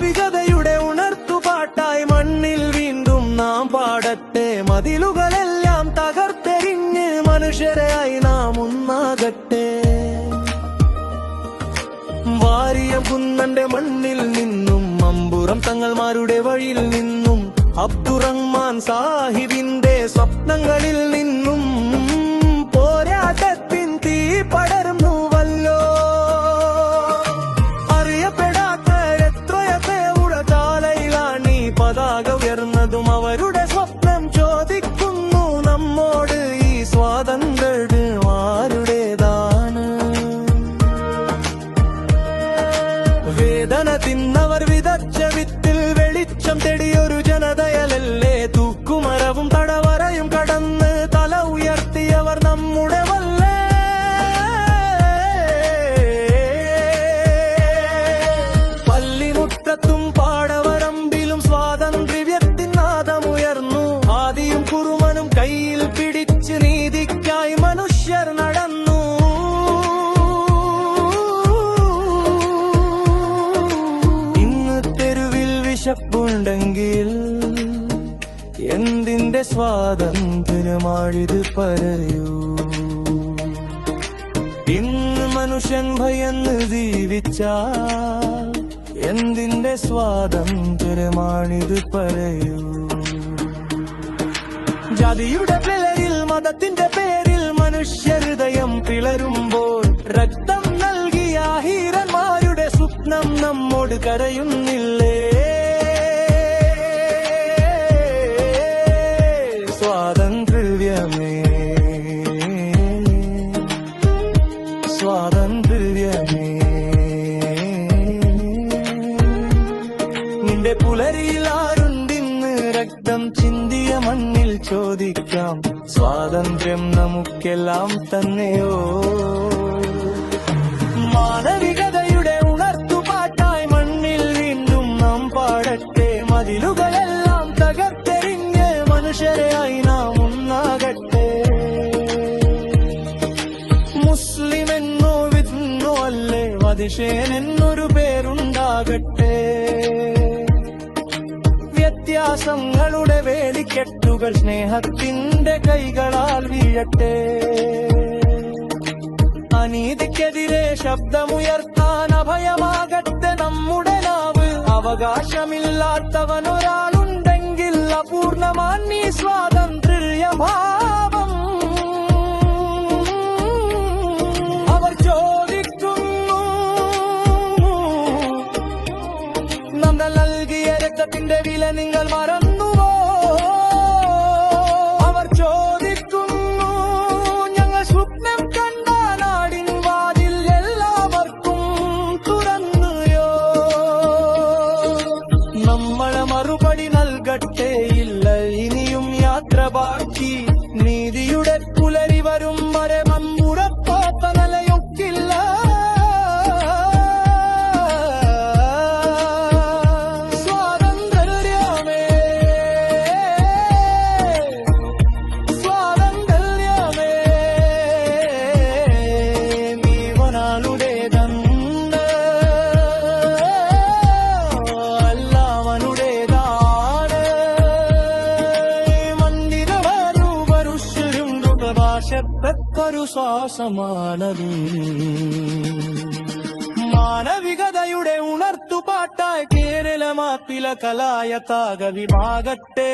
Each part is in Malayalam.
മാനവികതയുടെ ഉണർത്തുപാട്ടായി മണ്ണിൽ വീണ്ടും നാം പാടട്ടെ. മതിലുകളെല്ലാം തകർത്തെറിഞ്ഞ് മനുഷ്യരായി നാം ഒന്നാകട്ടെ. വാരിയം കുന്നന്റെ മണ്ണിൽ നിന്നും അമ്പുറം തങ്ങൾമാരുടെ വഴിയിൽ നിന്നും അബ്ദുറഹ്മാൻ സാഹിബിന്റെ സ്വപ്നങ്ങളിൽ നിന്നും പോരാട്ടത്തിൻ തീ പടർന്നുവല്ലോ. അറിയപ്പെടാത്ത എത്രയെത്ര ചാലയിലാണ് ഈ പതാക ഉയർന്നതും. അവരുടെ സ്വപ്നം ചോദിക്കുന്നു നമ്മോട്, ഈ സ്വാതന്ത്ര്യം ആരുടേതാണ്? വേദന തിന്നവർ വിതച്ച വിത്തിൽ വെളിച്ചം തേടിയൊരു ജനതയലല്ലേ. തൂക്കുമരവും തടവറയും കടന്ന് തല ഉയർത്തിയവർ നമ്മുടെ വല്ലേ. പള്ളിമുറ്റത്തും പാടവരമ്പിലും സ്വാതന്ത്ര്യത്തിൻ നാദമുയർന്നു. ആദിയും കുറുമനും കയ്യിൽ പിടിച്ച് നീതിക്കായി മനുഷ്യർ നടന്നു. വിശപ്പുണ്ടെങ്കിൽ എന്തിന്റെ സ്വാതന്ത്ര്യമാണിത് പറയൂ. ഇന്ന് മനുഷ്യൻ ഭയന്ന് ജീവിച്ചാൽ എന്തിന്റെ സ്വാതന്ത്ര്യമാണിത് പറയൂ. ജാതിയുടെ പേരിൽ മതത്തിന്റെ പേരിൽ മനുഷ്യഹൃദയം പിളരുമ്പോൾ രക്തം നൽകിയ ഹീരന്മാരുടെ സ്വപ്നം നമ്മോട് കരയുന്നില്ലേ. സ്വാതന്ത്ര്യമേ സ്വാതന്ത്ര്യമേ നിന്റെ പുലരിയിൽ ആരുണ്ടിന്ന് രക്തം ചിന്തിയ മണ്ണിൽ ചോദിക്കാം. സ്വാതന്ത്ര്യം നമുക്കെല്ലാം തന്നെയോ. മാനവികതയുടെ ഉണർത്തുപാട്ടായി മണ്ണിൽ വീണ്ടും നാം പാടട്ടെ. മതിലുകളെല്ലാം തകർത്തെറിഞ്ഞ് മനുഷ്യരായി നാം ഒന്നാകട്ടെ. മുസ്ലിം എന്നോ വിന്നോ അല്ലേ വധിഷേൻ എന്നൊരു പേരുണ്ടാകട്ടെ. വ്യത്യാസങ്ങളുടെ വേലിക്കെട്ടുകൾ സ്നേഹത്തിന്റെ കൈകളാൽ വീഴട്ടെ. അനീതിക്കെതിരെ ശബ്ദമുയർത്താൻ അഭയമാകട്ടെ നമ്മുടെ നാവ്. അവകാശമില്ലാത്തവനൊരാളുണ്ടെങ്കിൽ അപൂർണമാൻ ഈ സ്വാതന്ത്ര്യഭാവം. അവർ ചോദിക്കുന്നു നമ്മൾ നൽകിയ രക്തത്തിന്റെ വില നിങ്ങൾ മറന്നുവോ? അവർ ചോദിക്കുന്നു ഞങ്ങൾ സ്വപ്നം കണ്ട നാടിൻ വാതിൽ എല്ലാവർക്കും തുറന്നുയോ? നമ്മളെ മറുപടി നൽകട്ടെ, ഇല്ല ഇനിയും യാത്ര ബാക്കി. നീതിയുടെ പുലരി വരും വരെ മമ്പുറപ്പാത്ത നിലയൊക്കില്ല. സ്വാതന്ത്ര്യമേ സ്വാതന്ത്ര്യമേ നീവനാളുടേതന്ന് എല്ലാവനുടേതാണ്. മന്ദിരവരു പരുഷരും പ്രഭാഷപ്പെട്ടൊരു ശ്വാസമാനത്. മാനവികതയുടെ ഉണർത്തുപാട്ടായി കേരളമാപ്പില കലായത്താക വിഭാഗട്ടെ.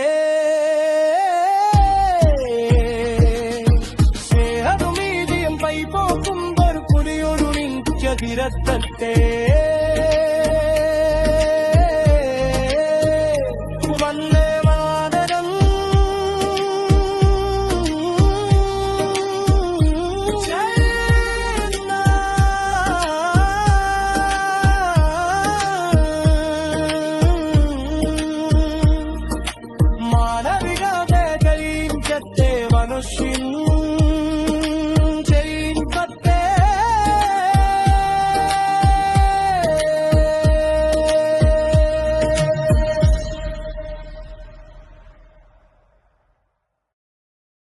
സ്നേഹതുമീതിയും പൈപോക്കുമ്പോൾ പുലിയൊരു മിഞ്ചതിരത്തട്ടെ. വന്ദേ മാതരം. മാനവികതയെ കരിഞ്ചത്തെ മനുഷ്യൻ